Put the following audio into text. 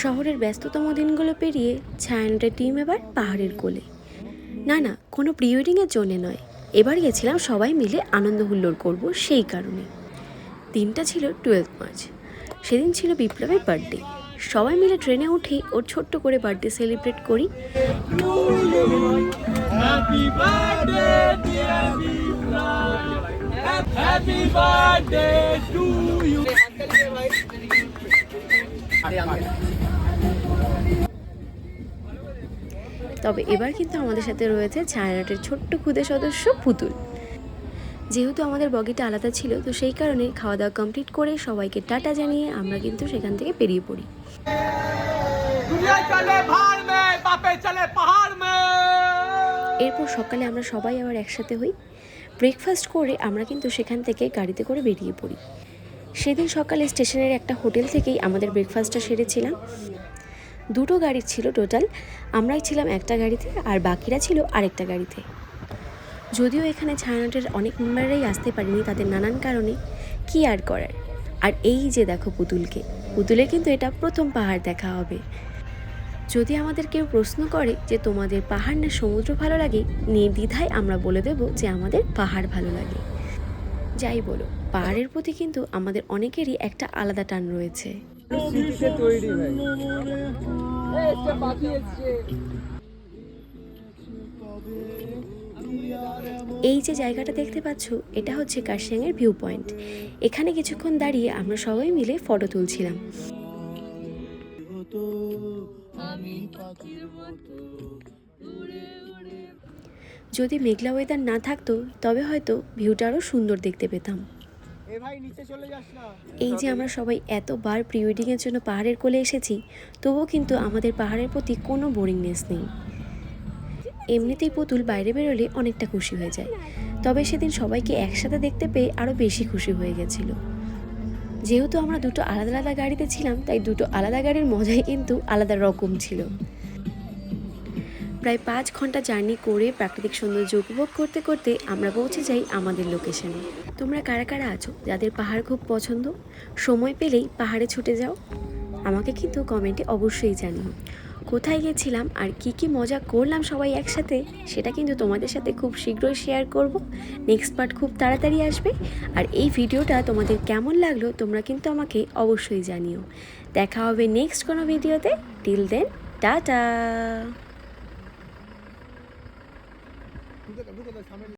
শহরের ব্যস্ততম দিনগুলো পেরিয়ে ছায়ানটের টিম এবার পাহাড়ের কোলে। না, কোনো প্রি ওয়েডিংয়ের জন্য নয়, এবার গেছিলাম সবাই মিলে আনন্দ হুল্লোড় করব সেই কারণে। দিনটা ছিল 12 মার্চ। সেদিন ছিল বিপ্লবের বার্থডে। সবাই মিলে ট্রেনে উঠেই ওর ছোট্ট করে বার্থডে সেলিব্রেট করি। তবে এবার কিন্তু আমাদের সাথে রয়েছে ছায়ানটের ছোট্ট ক্ষুদে সদস্য পুতুল। যেহেতু আমাদের বগিটা আলাদা ছিল, তো সেই কারণে খাওয়া দাওয়া কমপ্লিট করে সবাইকে টাটা জানিয়ে আমরা কিন্তু সেখান থেকে বেরিয়ে পড়ি। এরপর সকালে আমরা সবাই আবার একসাথে হই। ব্রেকফাস্ট করে আমরা কিন্তু সেখান থেকে গাড়িতে করে বেরিয়ে পড়ি। সেদিন সকালে স্টেশনের একটা হোটেল থেকেই আমাদের ব্রেকফাস্টটা সেরেছিলাম। দুটো গাড়ি ছিল টোটাল, আমরাই ছিলাম একটা গাড়িতে আর বাকিরা ছিল আরেকটা গাড়িতে। যদিও এখানে ছায়ানটের অনেক মেম্বাররাই আসতে পারেনি তাদের নানান কারণে, কি আর করার। আর এই যে দেখো পুতুলের কিন্তু এটা প্রথম পাহাড় দেখা হবে। যদি আমাদের কেউ প্রশ্ন করে যে তোমাদের পাহাড় না সমুদ্র ভালো লাগে, নির্দ্বিধায় আমরা বলে দেব যে আমাদের পাহাড় ভালো লাগে। যাই বলো, পাহাড়ের প্রতি কিন্তু আমাদের অনেকেরই একটা আলাদা টান রয়েছে। এই যে জায়গাটা দেখতে পাচ্ছ, এটা হচ্ছে কার্শিয়াংয়ের ভিউ পয়েন্ট। এখানে কিছুক্ষণ দাঁড়িয়ে আমরা সবাই মিলে ফটো তুলছিলাম। যদি মেঘলা ওয়েদার না থাকতো তবে হয়তো ভিউটা আরও সুন্দর দেখতে পেতাম। এই যে আমরা সবাই এতবার প্রি ওয়েডিংয়ের জন্য পাহাড়ের কোলে এসেছি, তবুও কিন্তু আমাদের পাহাড়ের প্রতি কোনো বোরিংনেস নেই। এমনিতেই পুতুল বাইরে বেরোলে অনেকটা খুশি হয়ে যায়, তবে সেদিন সবাইকে একসাথে দেখতে পেয়ে আরও বেশি খুশি হয়ে গেছিল। যেহেতু আমরা দুটো আলাদা আলাদা গাড়িতে ছিলাম, তাই দুটো আলাদা গাড়ির মজাই কিন্তু আলাদা রকম ছিল। প্রায় 5 ঘন্টা জার্নি করে প্রাকৃতিক সৌন্দর্য উপভোগ করতে করতে আমরা পৌঁছে যাই আমাদের লোকেশনে। তোমরা কারা কারা আছো যাদের পাহাড় খুব পছন্দ, সময় পেলেই পাহাড়ে ছুটে যাও? আমাকে কিন্তু কমেন্টে অবশ্যই জানিও। কোথায় গেছিলাম আর কি মজা করলাম সবাই একসাথে, সেটা কিন্তু তোমাদের সাথে খুব শীঘ্রই শেয়ার করব। নেক্সট পার্ট খুব তাড়াতাড়ি আসবে। আর এই ভিডিওটা তোমাদের কেমন লাগলো তোমরা কিন্তু আমাকে অবশ্যই জানিও। দেখা হবে নেক্সট কোনো ভিডিওতে। Till then, tata.